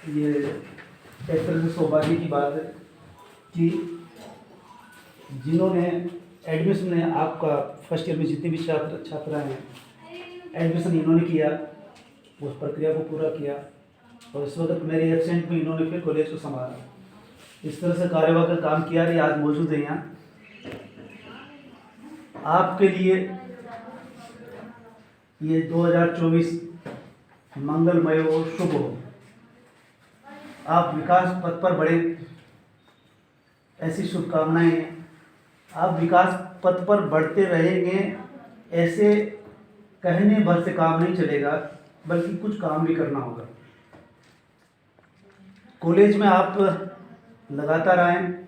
ये एक तरह से सौभाग्य की बात है कि जिन्होंने एडमिशन ने आपका फर्स्ट ईयर में जितने भी छात्रा हैं एडमिशन इन्होंने किया, उस प्रक्रिया को पूरा किया और इस वक्त मेरे एब्सेंट में इन्होंने फिर कॉलेज को संभाला। इस तरह से कार्यवाह का काम किया रही आज मौजूद है यहाँ आपके लिए। ये 2024 मंगलमय हो, शुभ हो, आप विकास पथ पर बढ़े, ऐसी शुभकामनाएं हैं। आप विकास पथ पर बढ़ते रहेंगे, ऐसे कहने भर से काम नहीं चलेगा, बल्कि कुछ काम भी करना होगा। कॉलेज में आप लगातार आएँ।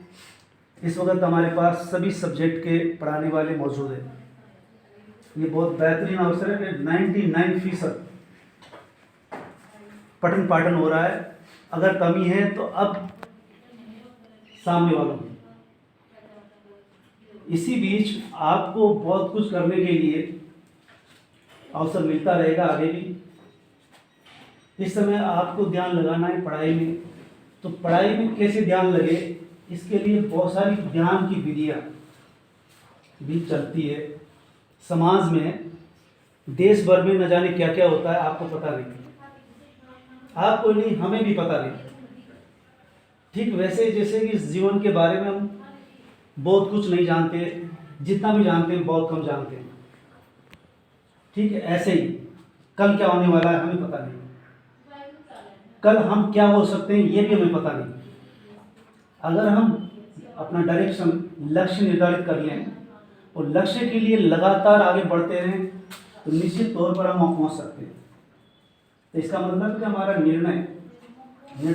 इस वक्त हमारे पास सभी सब्जेक्ट के पढ़ाने वाले मौजूद हैं। ये बहुत बेहतरीन अवसर है कि 99% पठन पाठन हो रहा है। अगर कमी है तो अब सामने वालों में। इसी बीच आपको बहुत कुछ करने के लिए अवसर मिलता रहेगा आगे भी। इस समय आपको ध्यान लगाना है पढ़ाई में, तो पढ़ाई में कैसे ध्यान लगे, इसके लिए बहुत सारी ध्यान की विधियाँ भी चलती है। समाज में, देश भर में न जाने क्या क्या होता है, आपको पता नहीं, आपको नहीं, हमें भी पता नहीं। ठीक वैसे जैसे कि जीवन के बारे में हम बहुत कुछ नहीं जानते, जितना भी जानते हैं बहुत कम जानते हैं। ठीक है, ऐसे ही कल क्या होने वाला है हमें पता नहीं, कल हम क्या हो सकते हैं ये भी हमें पता नहीं। अगर हम अपना डायरेक्शन, लक्ष्य निर्धारित कर लें और लक्ष्य के लिए लगातार आगे बढ़ते रहें तो निश्चित तौर पर हम पहुंच सकते हैं। तो इसका मतलब है कि हमारा निर्णय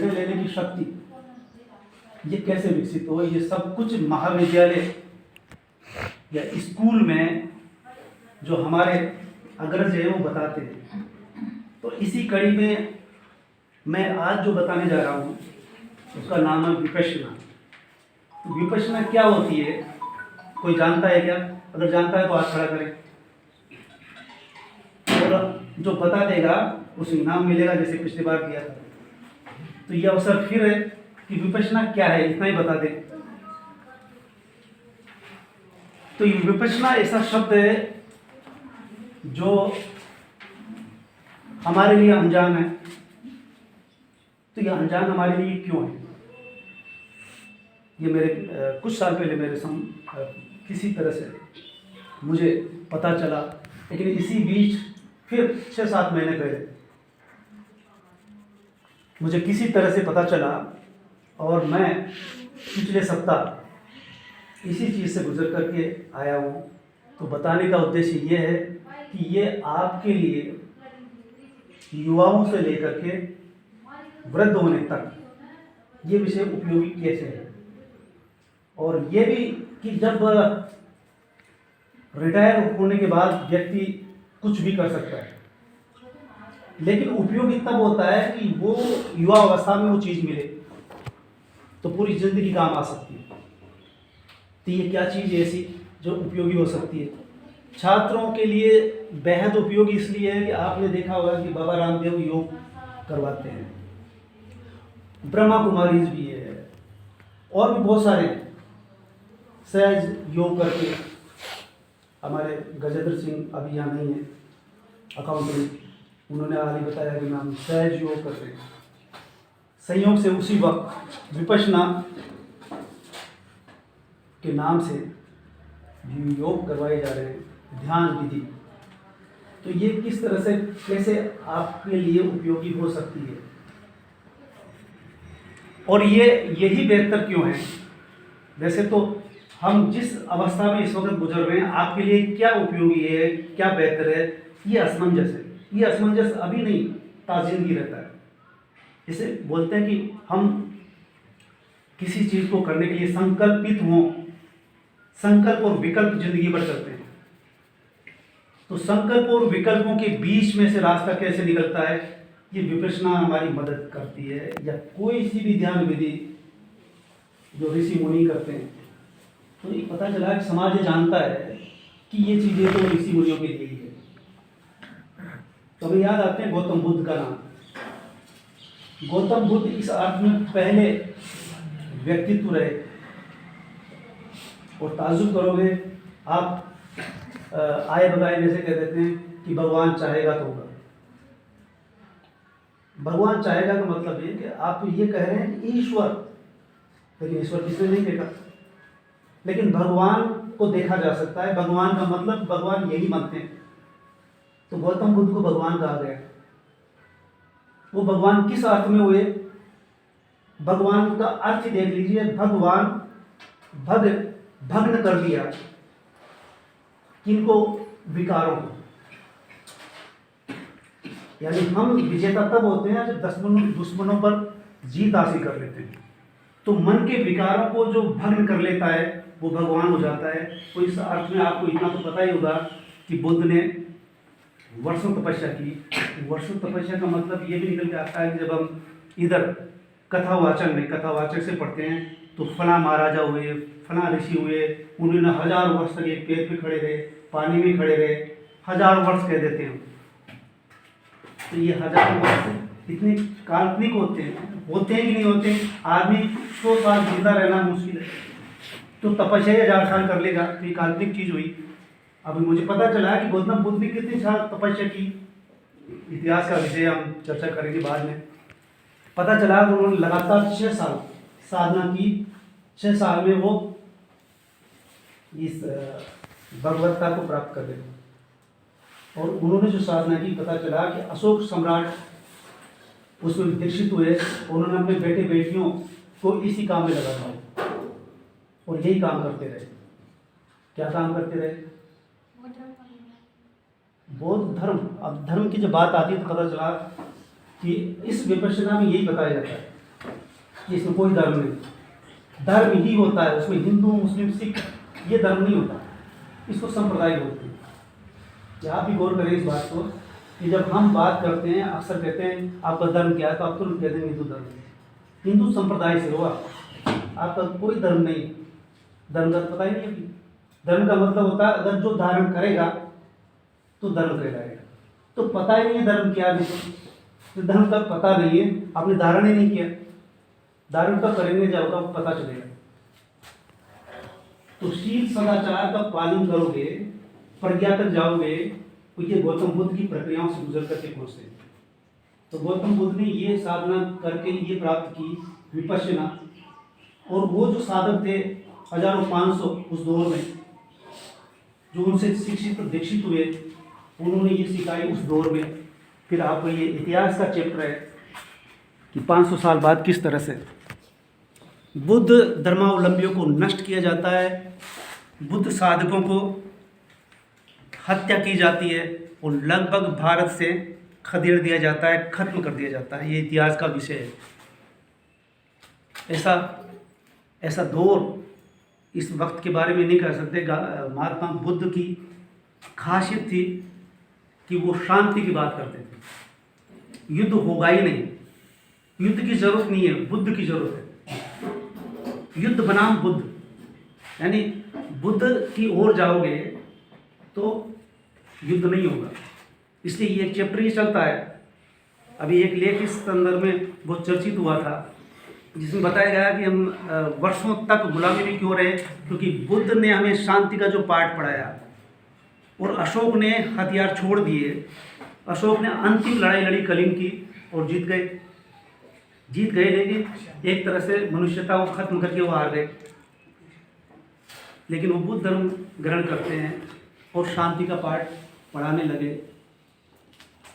लेने की शक्ति ये कैसे विकसित हो, ये सब कुछ महाविद्यालय या स्कूल में जो हमारे अग्रज हैं वो बताते हैं। तो इसी कड़ी में मैं आज जो बताने जा रहा हूँ उसका नाम है विपश्यना। विपश्यना क्या होती है, कोई जानता है क्या? अगर जानता है तो हाथ खड़ा करें, और जो बता देगा उसे इनाम मिलेगा, जैसे पिछली बार दिया था। तो यह अवसर फिर है कि विपश्यना क्या है, इतना ही बता दें। तो ये विपश्यना ऐसा शब्द है जो हमारे लिए अनजान है। तो यह अनजान हमारे लिए क्यों है? ये मेरे कुछ साल पहले किसी तरह से मुझे पता चला, लेकिन इसी बीच फिर 6-7 महीने पहले मुझे किसी तरह से पता चला और मैं पिछले सप्ताह इसी चीज़ से गुजर करके आया हूँ। तो बताने का उद्देश्य ये है कि ये आपके लिए युवाओं से लेकर के वृद्ध होने तक ये विषय उपयोगी कैसे है, और ये भी कि जब रिटायर होने के बाद व्यक्ति कुछ भी कर सकता है, लेकिन उपयोगी तब होता है कि वो युवा अवस्था में वो चीज़ मिले तो पूरी जिंदगी काम आ सकती है। तो ये क्या चीज़ ऐसी जो उपयोगी हो सकती है? छात्रों के लिए बेहद उपयोगी इसलिए है कि आपने देखा होगा कि बाबा रामदेव योग करवाते हैं, ब्रह्मा कुमारीज भी है, और भी बहुत सारे सहज योग करके। हमारे गजेंद्र सिंह अभी यहाँ नहीं है, अकाउंटेंट, उन्होंने हाल ही बताया कि हम सहज योग करते हैं। संयोग से उसी वक्त विपश्यना के नाम से योग करवाए जा रहे हैं, ध्यान विधि। तो ये किस तरह से, कैसे आपके लिए उपयोगी हो सकती है, और ये यही बेहतर क्यों है? वैसे तो हम जिस अवस्था में इस वक्त गुजर रहे हैं, आपके लिए क्या उपयोगी है, क्या बेहतर है, ये असमंजस है। ये असमंजस अभी नहीं, ताज़िंदगी रहता है। इसे बोलते हैं कि हम किसी चीज़ को करने के लिए संकल्पित हों, संकल्प और विकल्प जिंदगी भर चलते हैं। तो संकल्प और विकल्पों के बीच में से रास्ता कैसे निकलता है, ये विपश्यना हमारी मदद करती है। या कोई सी भी ध्यान विधि जो ऋषि मुनि करते हैं, तो ये पता चला कि समाज ये जानता है कि ये चीज़ें तो ऋषि मुनियों के लिए ही है। तो हमें याद आते हैं गौतम बुद्ध का नाम। गौतम बुद्ध इस अर्थ में पहले व्यक्तित्व रहे। और ताजुब करोगे आप, आए बगाए जैसे कह देते हैं कि भगवान चाहेगा तो होगा। भगवान चाहेगा का मतलब ये कि आप ये कह रहे हैं कि ईश्वर, लेकिन ईश्वर किसने नहीं देखा। लेकिन भगवान को देखा जा सकता है। भगवान का मतलब भगवान यही मानते हैं। तो गौतम बुद्ध को भगवान कहा गया। वो भगवान किस अर्थ में हुए? भगवान का अर्थ देख लीजिए। भगवान भग्न कर दिया किनको? विकारों को। यानी हम विजेता तब होते हैं जब दुश्मनों पर जीत हासिल कर लेते हैं। तो मन के विकारों को जो भग्न कर लेता है वो भगवान हो जाता है। तो इस अर्थ में आपको इतना तो पता ही होगा कि बुद्ध ने वर्षों तपस्या की। वर्षों तपस्या का मतलब ये भी निकल के आता है कि जब हम इधर कथावाचक से पढ़ते हैं तो फला महाराजा हुए, फला ऋषि हुए, उन्होंने 1000 वर्ष तक एक पेड़ पे खड़े रहे, पानी में खड़े रहे, 1000 वर्ष कह देते हैं। तो ये 1000 वर्ष इतने काल्पनिक होते हैं कि नहीं होते? आदमी 100 साल जिंदा रहना मुश्किल है, तो तपस्या 1000 साल कर लेगा, तो ये काल्पनिक चीज़ हुई। अभी मुझे पता चला कि गौतम बुद्ध ने कितनी साल तपस्या की। इतिहास का विषय हम चर्चा करेंगे बाद में। पता चला कि उन्होंने लगातार 6 साल साधना की। 6 साल में वो इस भगवत्ता को प्राप्त कर गए। और उन्होंने जो साधना की, पता चला कि अशोक सम्राट उसमें दीक्षित हुए। उन्होंने अपने बेटे बेटियों को इसी काम में लगा दिया और यही काम करते रहे। क्या काम करते रहे? बौद्ध धर्म। अब धर्म की जब बात आती है तो पता चला कि इस विपश्यना में यही बताया जाता है कि इसमें कोई धर्म नहीं, धर्म ही होता है। उसमें हिंदू, मुस्लिम, सिख ये धर्म नहीं होता, इसको संप्रदाय बोलते हैं। आप भी गौर करें इस बात को कि जब हम बात करते हैं अक्सर कहते हैं आपका धर्म क्या है, तो आप तुरंत कहते हैं हिंदू धर्म। हिंदू संप्रदाय से हुआ, आपका कोई धर्म नहीं। धर्म का पता ही नहीं है। धर्म का मतलब होता है अगर जो धारण करेगा तो धर्म कहलाएगा। तो पता ही नहीं है धर्म क्या है, तो धर्म का पता नहीं है, आपने धारण ही नहीं किया। धारण कब करेंगे जब आपको पता चलेगा। तो शील सदाचार का पालन करोगे, प्रज्ञा तक जाओगे, तो ये गौतम बुद्ध की प्रक्रियाओं से गुजर करके पहुंचते हैं। तो गौतम बुद्ध ने ये साधना करके ये प्राप्त की विपश्यना। और वो जो साधक थे 1500 उस दौर में, जो उनसे शिक्षित दीक्षित हुए, उन्होंने ये सिखाई उस दौर में। फिर आपको ये इतिहास का चैप्टर है कि 500 साल बाद किस तरह से बुद्ध धर्मावलंबियों को नष्ट किया जाता है, बुद्ध साधकों को हत्या की जाती है और लगभग भारत से खदेड़ दिया जाता है, खत्म कर दिया जाता है। ये इतिहास का विषय है। ऐसा दौर इस वक्त के बारे में नहीं कह सकते। महात्मा बुद्ध की खासियत थी कि वो शांति की बात करते थे। युद्ध होगा ही नहीं, युद्ध की जरूरत नहीं है, बुद्ध की जरूरत है। युद्ध बनाम बुद्ध, यानी बुद्ध की ओर जाओगे तो युद्ध नहीं होगा। इसलिए ये एक चैप्टर ही चलता है। अभी एक लेख इस संदर्भ में बहुत चर्चित हुआ था, जिसमें बताया गया कि हम वर्षों तक गुलामी में क्यों रहे, क्योंकि बुद्ध ने हमें शांति का जो पाठ पढ़ाया और अशोक ने हथियार छोड़ दिए। अशोक ने अंतिम लड़ाई लड़ी कलिंग की और जीत गए, लेकिन एक तरह से मनुष्यता को खत्म करके वो हार गए। लेकिन वो बुद्ध धर्म ग्रहण करते हैं और शांति का पाठ पढ़ाने लगे,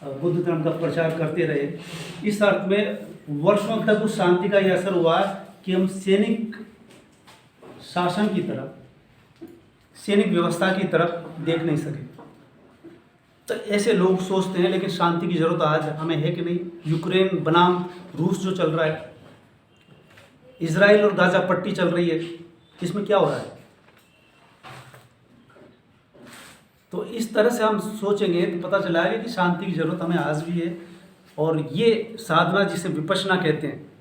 बुद्ध धर्म का प्रचार करते रहे। इस अर्थ में वर्षों तक उस शांति का यह असर हुआ कि हम सैनिक शासन की तरफ, सैनिक व्यवस्था की तरफ देख नहीं सके। तो ऐसे लोग सोचते हैं, लेकिन शांति की जरूरत आज हमें है कि नहीं? यूक्रेन बनाम रूस जो चल रहा है, इजराइल और गाजा पट्टी चल रही है, इसमें क्या हो रहा है? तो इस तरह से हम सोचेंगे तो पता चलाएगा कि शांति की जरूरत हमें आज भी है। और ये साधना जिसे विपश्यना कहते हैं,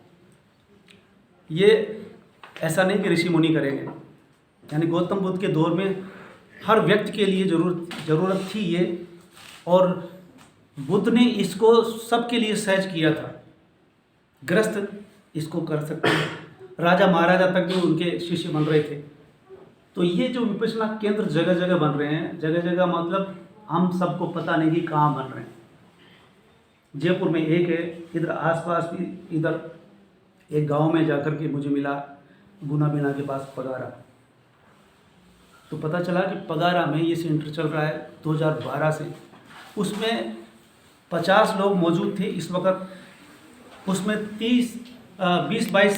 ये ऐसा नहीं कि ऋषि मुनि करेंगे। यानी गौतम बुद्ध के दौर में हर व्यक्ति के लिए ज़रूरत थी ये, और बुद्ध ने इसको सबके लिए सहज किया था। ग्रस्त इसको कर सकते हैं। राजा महाराजा तक भी उनके शिष्य बन रहे थे। तो ये जो विपश्यना केंद्र जगह जगह बन रहे हैं, जगह जगह मतलब हम सबको पता नहीं कि कहाँ बन रहे हैं। जयपुर में एक है, इधर आसपास भी, इधर एक गांव में जाकर के मुझे मिला, गुना बिना के पास पगारा। तो पता चला कि पगारा में ये सेंटर चल रहा है 2012 से। उसमें 50 लोग मौजूद थे इस वक्त, उसमें 20-22